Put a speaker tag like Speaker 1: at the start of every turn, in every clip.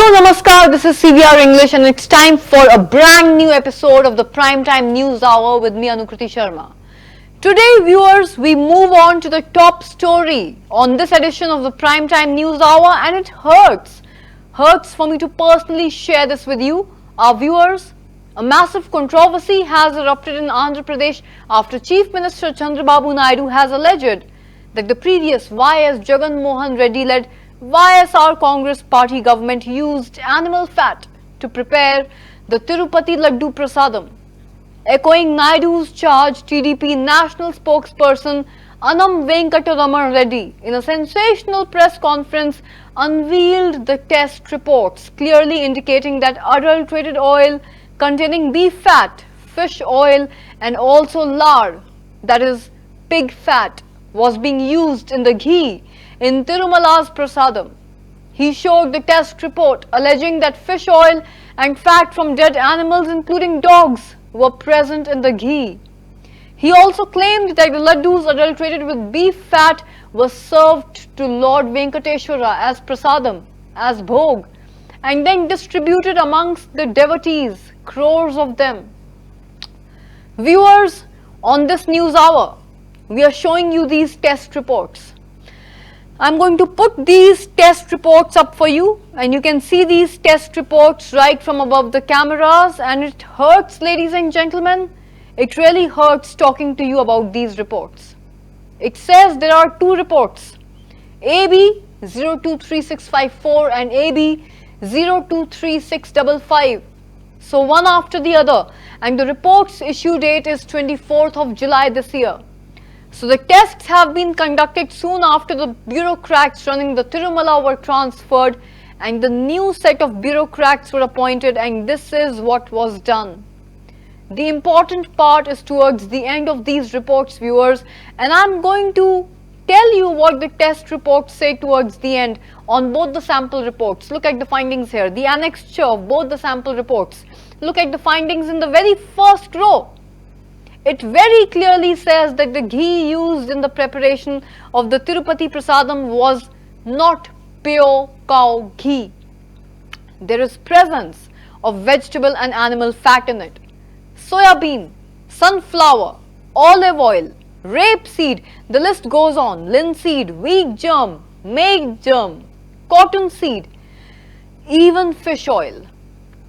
Speaker 1: Namaskar, this is CVR English and it's time for a brand new episode of the Primetime News Hour with me, Anukriti Sharma. Today, viewers, we move on to the top story on this edition of the Primetime News Hour, and it hurts for me to personally share this with you, our viewers. A massive controversy has erupted in Andhra Pradesh after Chief Minister Chandrababu Naidu has alleged that the previous YS Jagan Mohan Reddy led YSR Congress party government used animal fat to prepare the Tirupati Laddu Prasadam. Echoing Naidu's charge, TDP national spokesperson Anam Venkataraman Reddy, in a sensational press conference, unveiled the test reports, clearly indicating that adulterated oil containing beef fat, fish oil and also lard, that is pig fat, was being used in the ghee in Tirumala's Prasadam. He showed the test report alleging that fish oil and fat from dead animals including dogs were present in the ghee. He also claimed that the laddus adulterated with beef fat were served to Lord Venkateshwara as prasadam, as bhog, and then distributed amongst the devotees, crores of them. Viewers, on this news hour, we are showing you these test reports. I'm going to put these test reports up for you, and you can see these test reports right from above the cameras, and it hurts, ladies and gentlemen. It really hurts talking to you about these reports. It says there are two reports, AB 023654 and AB 023655. So one after the other, and the report's issue date is 24th of July this year. So the tests have been conducted soon after the bureaucrats running the Tirumala were transferred and the new set of bureaucrats were appointed, and this is what was done. The important part is towards the end of these reports, viewers, and I'm going to tell you what the test reports say towards the end on both the sample reports. Look at the findings here, the annexure of both the sample reports. Look at the findings in the very first row. It very clearly says that the ghee used in the preparation of the Tirupati Prasadam was not pure cow ghee. There is presence of vegetable and animal fat in it. Soya bean, sunflower, olive oil, rapeseed, the list goes on, linseed, wheat germ, maize germ, cotton seed, even fish oil.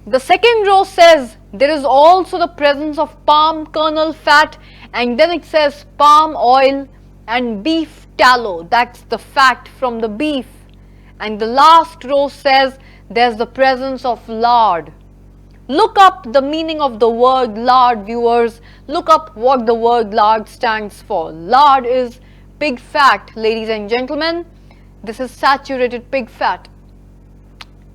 Speaker 1: The second row says there is also the presence of palm kernel fat, and then it says palm oil and beef tallow, that's the fat from the beef. And the last row says there's the presence of lard. Look up the meaning of the word lard, viewers. Look up what the word lard stands for. Lard is pig fat, ladies and gentlemen. This is saturated pig fat.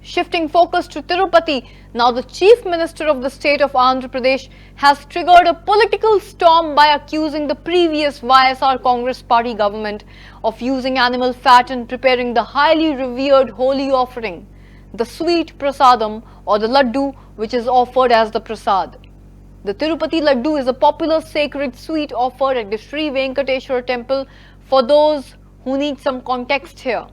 Speaker 1: Shifting focus to Tirupati, now the Chief Minister of the state of Andhra Pradesh has triggered a political storm by accusing the previous YSR Congress party government of using animal fat in preparing the highly revered holy offering, the sweet prasadam or the laddu, which is offered as the prasad. The Tirupati Laddu is a popular sacred sweet offered at the Sri Venkateshwara temple. For those who need some context here,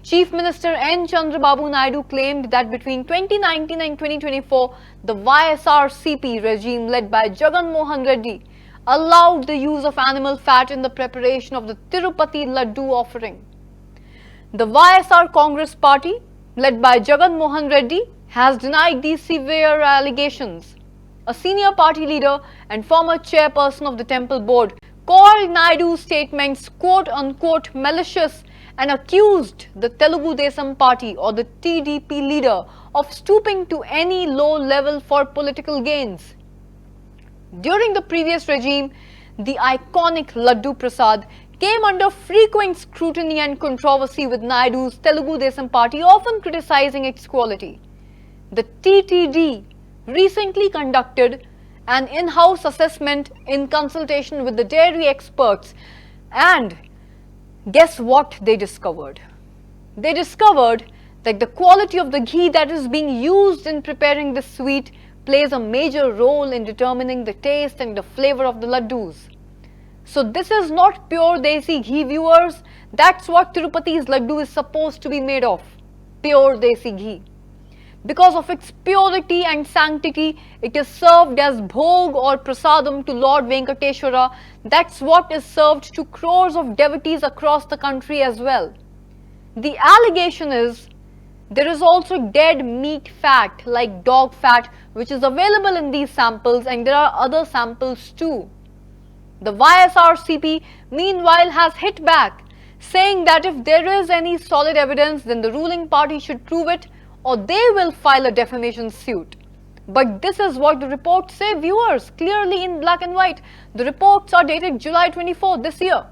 Speaker 1: Chief Minister N. Chandrababu Naidu claimed that between 2019 and 2024, the YSR-CP regime led by Jagan Mohan Reddy allowed the use of animal fat in the preparation of the Tirupati Laddu offering. The YSR Congress party, led by Jagan Mohan Reddy, has denied these severe allegations. A senior party leader and former chairperson of the temple board called Naidu's statements quote-unquote malicious and accused the Telugu Desam party or the TDP leader of stooping to any low level for political gains. During the previous regime, the iconic Laddu Prasad came under frequent scrutiny and controversy, with Naidu's Telugu Desam party often criticizing its quality. The TTD recently conducted an in-house assessment in consultation with the dairy experts, and guess what they discovered? They discovered that the quality of the ghee that is being used in preparing this sweet plays a major role in determining the taste and the flavor of the laddus. So this is not pure desi ghee, viewers. That's what Tirupati's laddu is supposed to be made of, pure desi ghee. Because of its purity and sanctity, it is served as bhog or prasadam to Lord Venkateshwara. That's what is served to crores of devotees across the country as well. The allegation is there is also dead meat fat like dog fat which is available in these samples, and there are other samples too. The YSRCP meanwhile has hit back, saying that if there is any solid evidence, then the ruling party should prove it or they will file a defamation suit. But this is what the reports say, viewers, clearly in black and white. The reports are dated July 24 this year,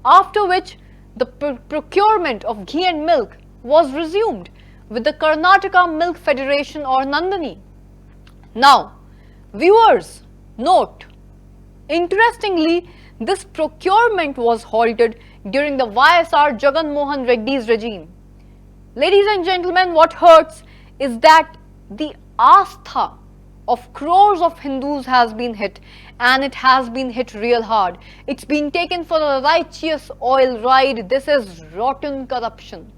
Speaker 1: after which the procurement of ghee and milk was resumed with the Karnataka Milk Federation or Nandani. Now, viewers, note, interestingly, this procurement was halted during the YSR Jagan Mohan Reddy's regime. Ladies and gentlemen, what hurts is that the astha of crores of Hindus has been hit, and it has been hit real hard. It's been taken for a righteous oil ride. This is rotten corruption.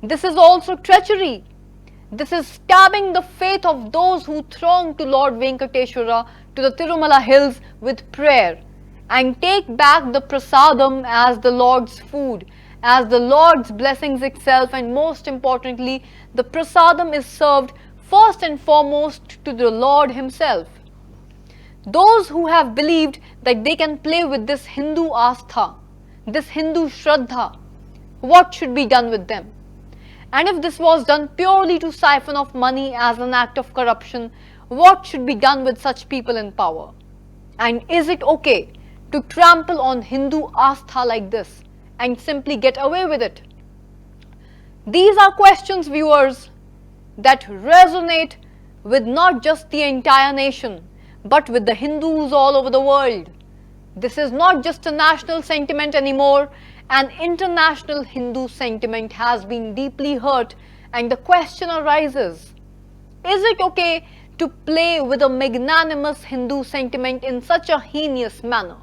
Speaker 1: This is also treachery. This is stabbing the faith of those who throng to Lord Venkateshwara, to the Tirumala hills with prayer and take back the prasadam as the Lord's food, as the Lord's blessings itself, and most importantly, the prasadam is served first and foremost to the Lord himself. Those who have believed that they can play with this Hindu astha, this Hindu shraddha, what should be done with them? And if this was done purely to siphon off money as an act of corruption, what should be done with such people in power? And is it okay to trample on Hindu astha like this and simply get away with it? These are questions, viewers, that resonate with not just the entire nation, but with the Hindus all over the world. This is not just a national sentiment anymore. An international Hindu sentiment has been deeply hurt, and the question arises, is it okay to play with a magnanimous Hindu sentiment in such a heinous manner?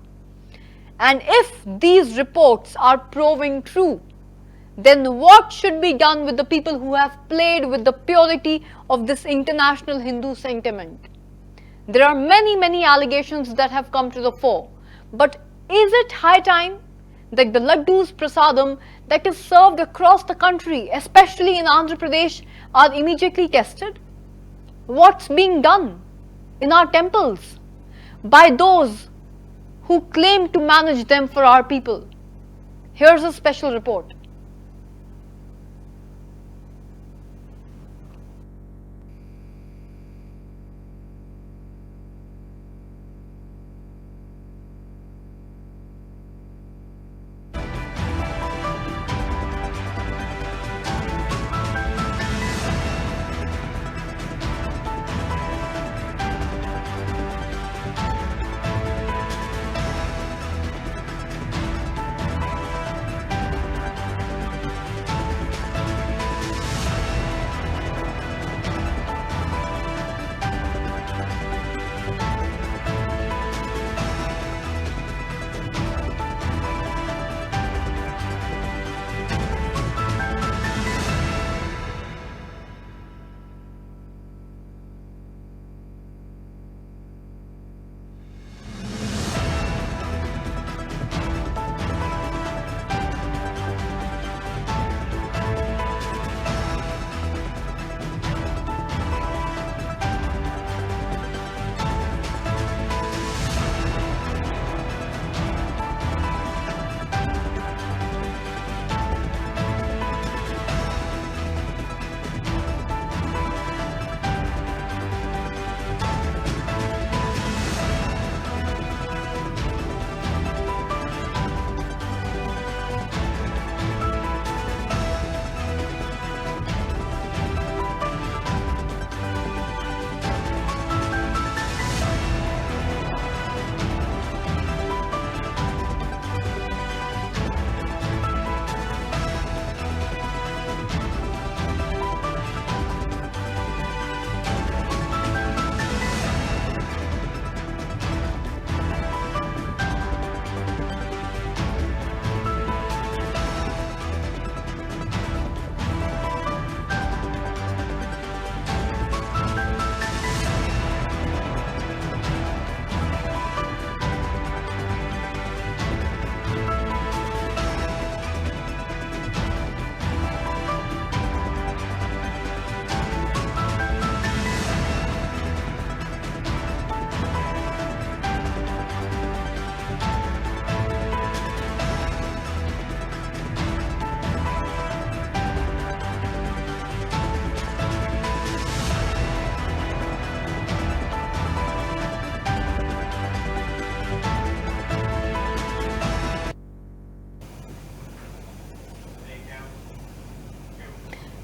Speaker 1: And if these reports are proving true, then what should be done with the people who have played with the purity of this international Hindu sentiment? There are many allegations that have come to the fore, but is it high time that the laddus prasadam that is served across the country, especially in Andhra Pradesh, are immediately tested? What's being done in our temples by those who claim to manage them for our people? Here's a special report.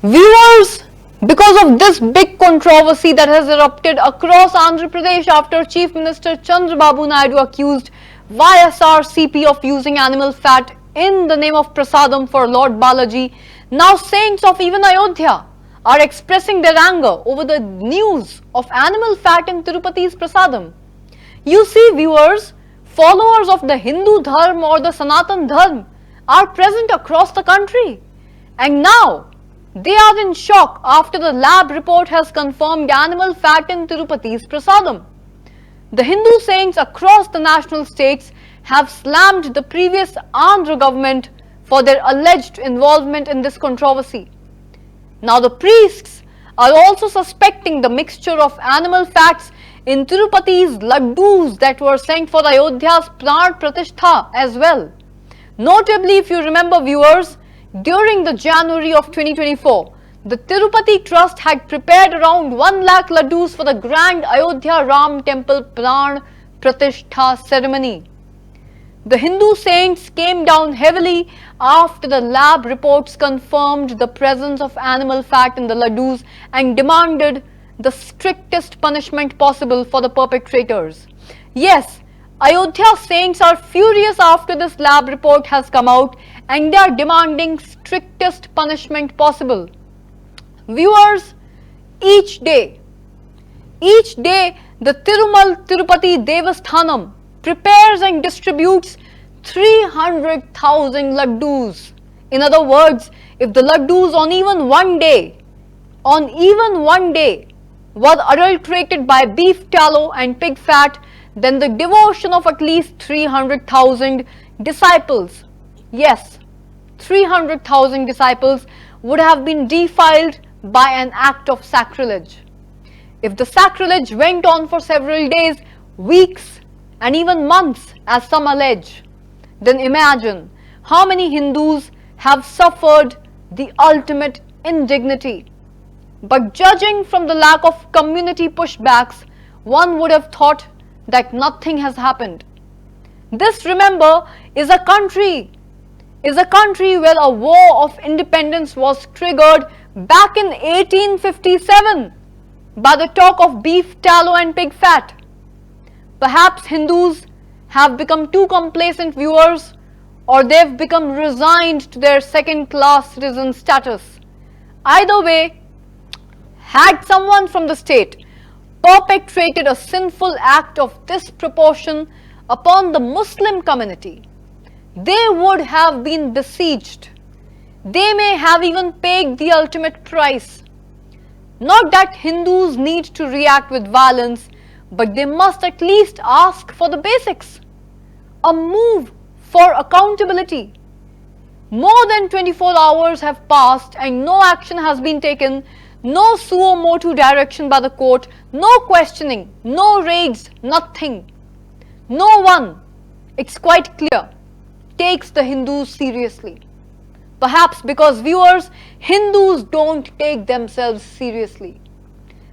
Speaker 1: Viewers, because of this big controversy that has erupted across Andhra Pradesh after Chief Minister Chandrababu Naidu accused YSRCP of using animal fat in the name of prasadam for Lord Balaji, now saints of even Ayodhya are expressing their anger over the news of animal fat in Tirupati's prasadam. You see, viewers, followers of the Hindu Dharma or the Sanatan Dharma are present across the country, and now they are in shock after the lab report has confirmed animal fat in Tirupati's prasadam. The Hindu saints across the national states have slammed the previous Andhra government for their alleged involvement in this controversy. Now the priests are also suspecting the mixture of animal fats in Tirupati's laddus that were sent for Ayodhya's Pran Pratishtha as well. Notably, if you remember, viewers, during the January of 2024, the Tirupati Trust had prepared around 1 lakh laddus for the grand Ayodhya Ram Temple Pran Pratishtha ceremony. The Hindu saints came down heavily after the lab reports confirmed the presence of animal fat in the laddus and demanded the strictest punishment possible for the perpetrators. Yes, Ayodhya saints are furious after this lab report has come out and they are demanding strictest punishment possible. Viewers, each day the Tirupati Devasthanam prepares and distributes 300,000 laddus. In other words, if the laddus on even one day were adulterated by beef tallow and pig fat, then the devotion of at least 300,000 disciples, yes, 300,000 disciples would have been defiled by an act of sacrilege. If the sacrilege went on for several days, weeks, and even months, as some allege, then imagine how many Hindus have suffered the ultimate indignity. But judging from the lack of community pushbacks, one would have thought that nothing has happened. This, remember, is a country where a war of independence was triggered back in 1857 by the talk of beef tallow and pig fat. Perhaps Hindus have become too complacent, viewers, or they've become resigned to their second-class citizen status. Either way, had someone from the state perpetrated a sinful act of this proportion upon the Muslim community, they would have been besieged. They may have even paid the ultimate price. Not that Hindus need to react with violence, but they must at least ask for the basics. A move for accountability. More than 24 hours have passed and no action has been taken, no suo motu direction by the court, no questioning, no raids, nothing. No one, it's quite clear, takes the Hindus seriously. Perhaps because, viewers, Hindus don't take themselves seriously.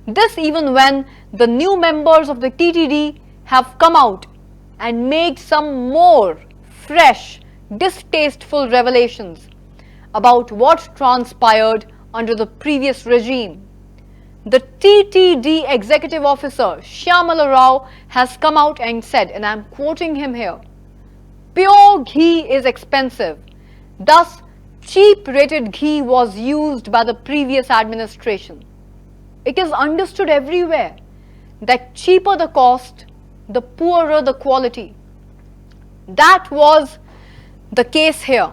Speaker 1: This even when the new members of the TTD have come out and made some more fresh, distasteful revelations about what transpired under the previous regime. The TTD executive officer Shyamala Rao has come out and said, and I am quoting him here, "Pure ghee is expensive. Thus, cheap rated ghee was used by the previous administration. It is understood everywhere that cheaper the cost, the poorer the quality." That was the case here.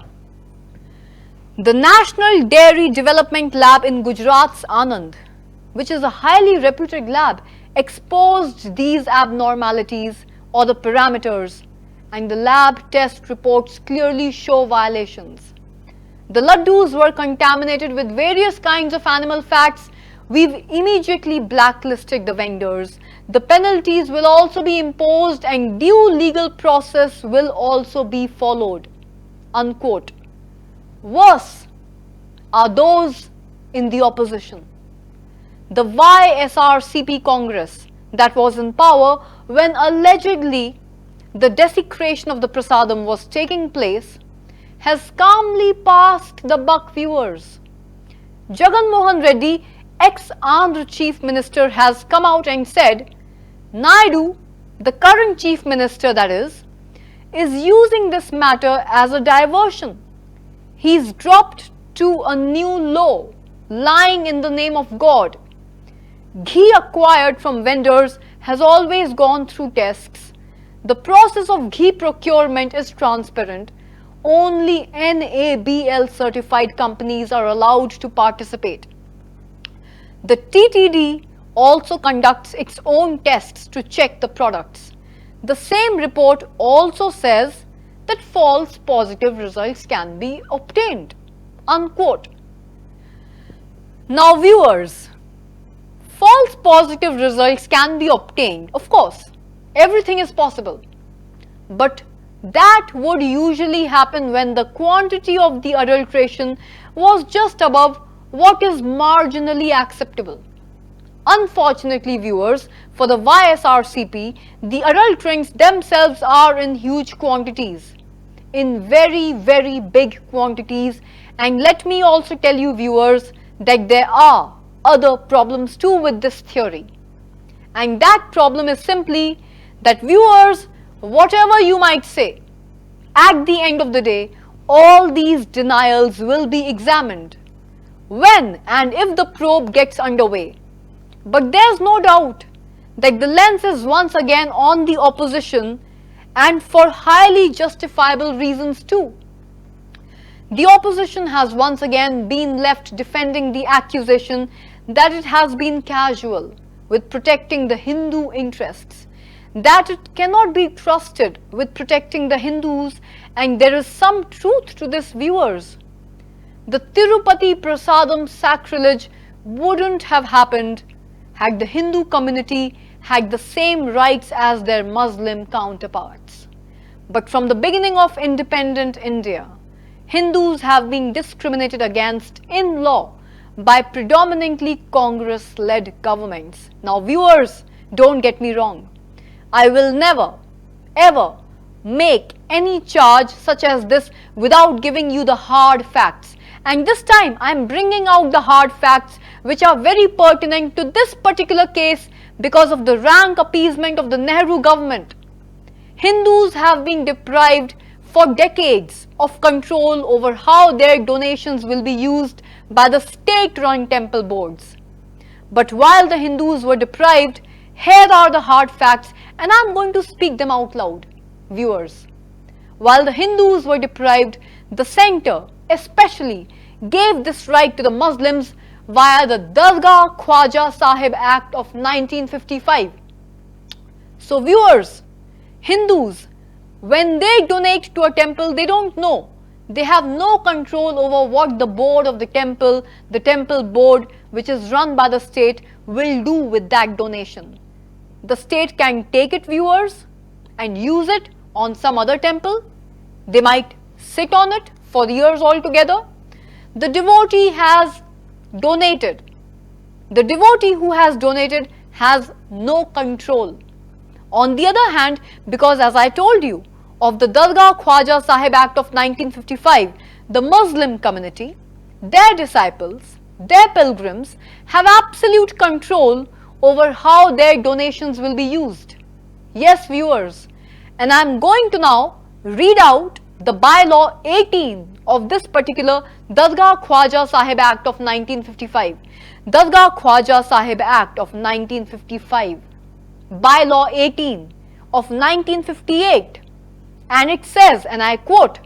Speaker 1: The National Dairy Development Lab in Gujarat's Anand, which is a highly reputed lab, exposed these abnormalities or the parameters, and the lab test reports clearly show violations. The laddus were contaminated with various kinds of animal fats. We've immediately blacklisted the vendors. The penalties will also be imposed and due legal process will also be followed. Unquote. Worse are those in the opposition. The YSRCP Congress that was in power when allegedly the desecration of the prasadam was taking place has calmly passed the buck, viewers. Jagan Mohan Reddy, ex-Andhra Chief Minister, has come out and said Naidu, the current Chief Minister that is using this matter as a diversion. He's dropped to a new law, lying in the name of God. Ghee acquired from vendors has always gone through tests. The process of ghee procurement is transparent. Only NABL certified companies are allowed to participate. The TTD also conducts its own tests to check the products. The same report also says that false positive results can be obtained. Unquote. Now viewers, false positive results can be obtained. Of course, everything is possible. But that would usually happen when the quantity of the adulteration was just above what is marginally acceptable. Unfortunately, viewers, for the YSRCP, the adulterants themselves are in huge quantities, in very, very big quantities. And let me also tell you, viewers, that there are other problems too with this theory. And that problem is simply that, viewers, whatever you might say, at the end of the day, all these denials will be examined when and if the probe gets underway. But there's no doubt that the lens is once again on the opposition, and for highly justifiable reasons too. The opposition has once again been left defending the accusation that it has been casual with protecting the Hindu interests, that it cannot be trusted with protecting the Hindus, and there is some truth to this, viewers. The Tirupati Prasadam sacrilege wouldn't have happened had the Hindu community had the same rights as their Muslim counterparts. But from the beginning of independent India, Hindus have been discriminated against in law by predominantly Congress-led governments. Now viewers, don't get me wrong. I will never, ever make any charge such as this without giving you the hard facts. And this time I am bringing out the hard facts which are very pertinent to this particular case because of the rank appeasement of the Nehru government. Hindus have been deprived for decades of control over how their donations will be used by the state-run temple boards. But while the Hindus were deprived, here are the hard facts, and I am going to speak them out loud, viewers. While the Hindus were deprived, the centre especially gave this right to the Muslims via the Dargah Khwaja Sahib Act of 1955. So viewers, Hindus, when they donate to a temple, they don't know. They have no control over what the board of the temple board, which is run by the state, will do with that donation. The state can take it, viewers, and use it on some other temple. They might sit on it for years altogether. The devotee has donated. The devotee who has donated has no control. On the other hand, because as I told you, of the Dargah Khwaja Sahib Act of 1955, the Muslim community, their disciples, their pilgrims have absolute control over how their donations will be used. Yes, viewers, and I am going to now read out the bylaw 18 of this particular Dargah Khwaja Sahib Act of 1955. Dargah Khwaja Sahib Act of 1955. Bylaw 18 of 1958. And it says, and I quote,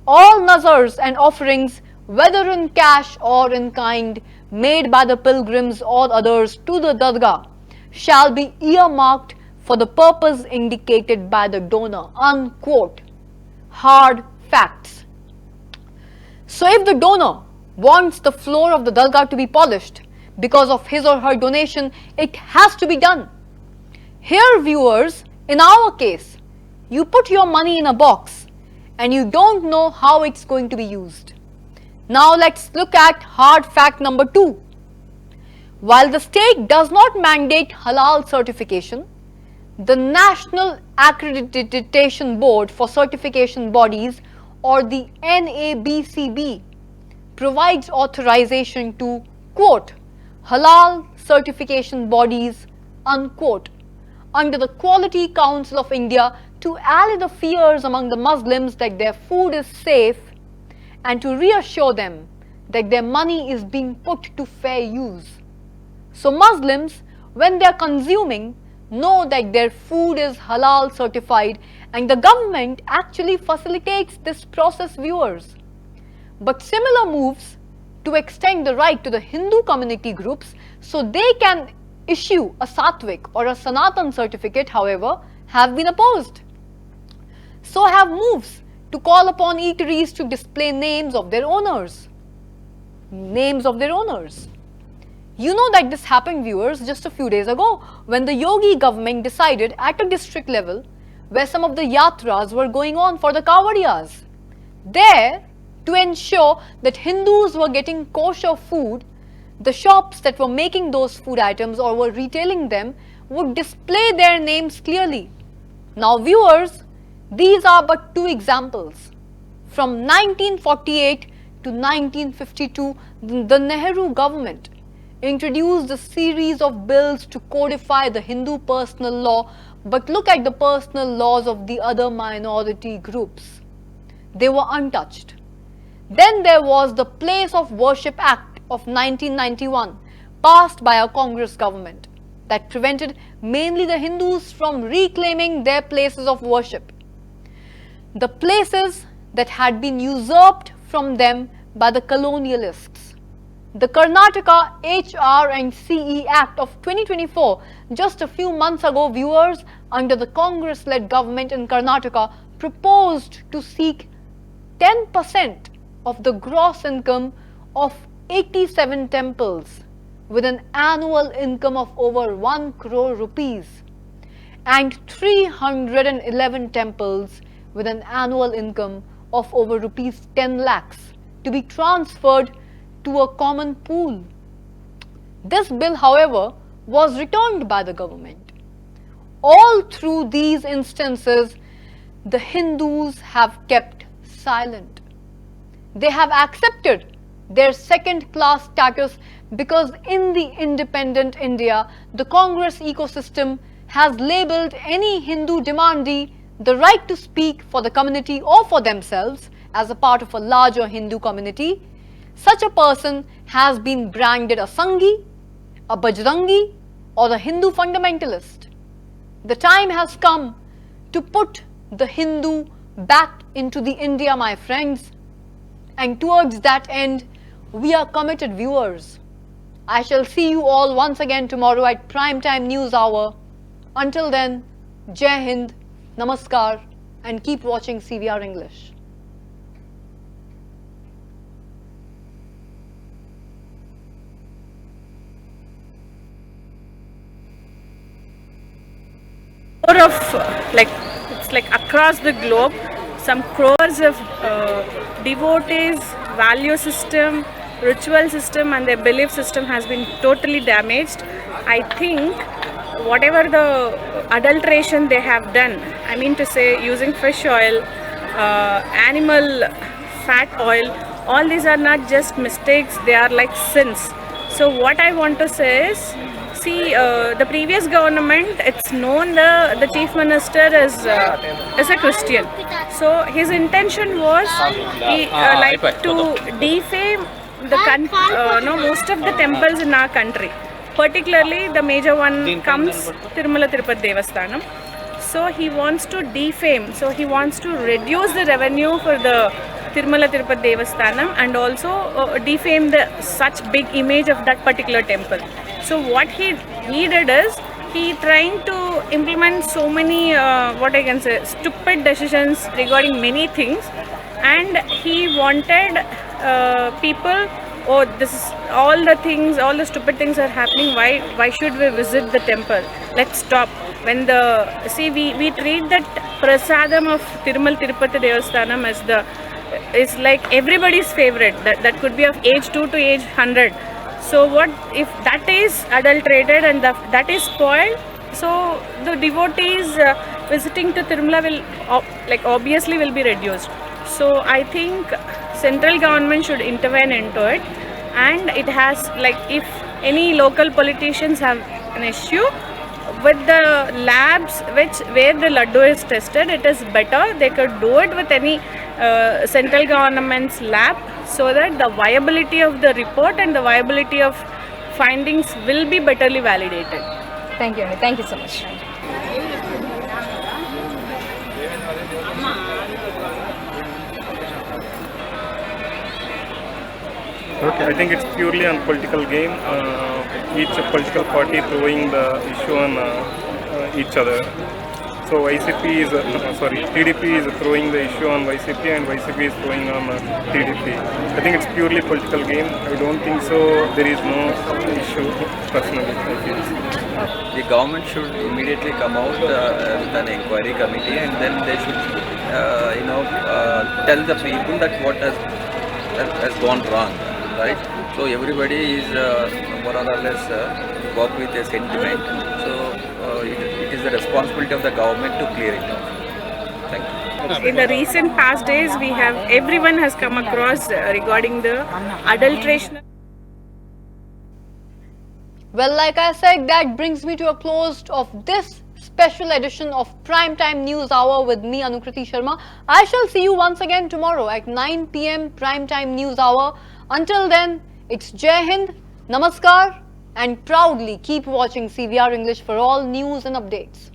Speaker 1: all nazars and offerings, whether in cash or in kind, made by the pilgrims or others to the Dargah, shall be earmarked for the purpose indicated by the donor. Unquote. Hard facts. So if the donor wants the floor of the Dargah to be polished because of his or her donation, it has to be done. Here, viewers, in our case, you put your money in a box and you don't know how it's going to be used. Now let's look at hard fact number 2. While the state does not mandate halal certification, the National Accreditation Board for Certification Bodies, or the NABCB, provides authorization to, quote, halal certification bodies, unquote, under the Quality Council of India to allay the fears among the Muslims that their food is safe and to reassure them that their money is being put to fair use. So Muslims, when they are consuming, know that their food is halal certified, and the government actually facilitates this process, viewers. But similar moves to extend the right to the Hindu community groups so they can issue a Satvik or a Sanatan certificate, however, have been opposed. So have moves to call upon eateries to display names of their owners. Names of their owners. You know that this happened, viewers, just a few days ago when the Yogi government decided at a district level where some of the yatras were going on for the Kawadiyas. There, to ensure that Hindus were getting kosher food, the shops that were making those food items or were retailing them would display their names clearly. Now, viewers, these are but two examples. From 1948 to 1952, the Nehru government introduced a series of bills to codify the Hindu personal law, but look at the personal laws of the other minority groups. They were untouched. Then there was the Place of Worship Act of 1991, passed by a Congress government, that prevented mainly the Hindus from reclaiming their places of worship. The places that had been usurped from them by the colonialists. The Karnataka HR and CE Act of 2024, just a few months ago, viewers, under the Congress-led government in Karnataka, proposed to seek 10% of the gross income of 87 temples with an annual income of over 1 crore rupees and 311 temples with an annual income of over rupees 10 lakhs to be transferred to a common pool. This bill, however, was returned by the government. All through these instances, the Hindus have kept silent. They have accepted their second-class status because in the independent India, the Congress ecosystem has labeled any Hindu demandee the right to speak for the community or for themselves as a part of a larger Hindu community. Such a person has been branded a Sanghi, a Bajrangi, or a Hindu fundamentalist. The time has come to put the Hindu back into the India, my friends. And towards that end, we are committed, viewers. I shall see you all once again tomorrow at Primetime News Hour. Until then, Jai Hind, Namaskar, and keep watching CVR English.
Speaker 2: Of it's like across the globe, some crores of devotees, value system, ritual system and their belief system has been totally damaged. I think whatever the adulteration they have done, I mean to say using fish oil, animal fat oil, all these are not just mistakes, they are like sins. So what I want to say is, see, the previous government, it's known the chief minister is a Christian. So his intention was like to defame the most of the temples in our country. Particularly the major one comes Tirumala Devasthanam. So he wants to defame, so he wants to reduce the revenue for the Tirumala Devasthanam and also defame the such big image of that particular temple. So what he did is, he trying to implement so many what I can say stupid decisions regarding many things, and he wanted people, oh, this is all the things, all the stupid things are happening, why should we visit the temple, let's stop. When the we treat that prasadam of Tirumala Devasthanam as is like everybody's favorite, that could be of age 2 to age 100. So what if that is adulterated and that is spoiled? So the devotees visiting to Tirumala will obviously will be reduced. So I think central government should intervene into it, and it has, like, if any local politicians have an issue with the labs where the laddu is tested, it is better they could do it with any central government's lab, so that the viability of the report and the viability of findings will be betterly validated.
Speaker 3: Thank you, Anu. Thank you so much.
Speaker 4: Okay, I think it's purely a political game. Each political party throwing the issue on each other. So TDP is throwing the issue on YCP, and YCP is throwing on TDP. I think it's purely political game. I don't think so. There is no issue personally, I feel.
Speaker 5: The government should immediately come out with an inquiry committee, and then they should, tell the people that what has gone wrong, right? So everybody is more or less work with a sentiment. So it is the responsibility of the government to clear it out. Thank you.
Speaker 2: In the recent past days, everyone has come across regarding the adulteration.
Speaker 1: Well, like I said, that brings me to a close of this special edition of Primetime News Hour with me, Anukriti Sharma. I shall see you once again tomorrow at 9 p.m. Primetime News Hour. Until then, it's Jai Hind, Namaskar, and proudly keep watching CVR English for all news and updates.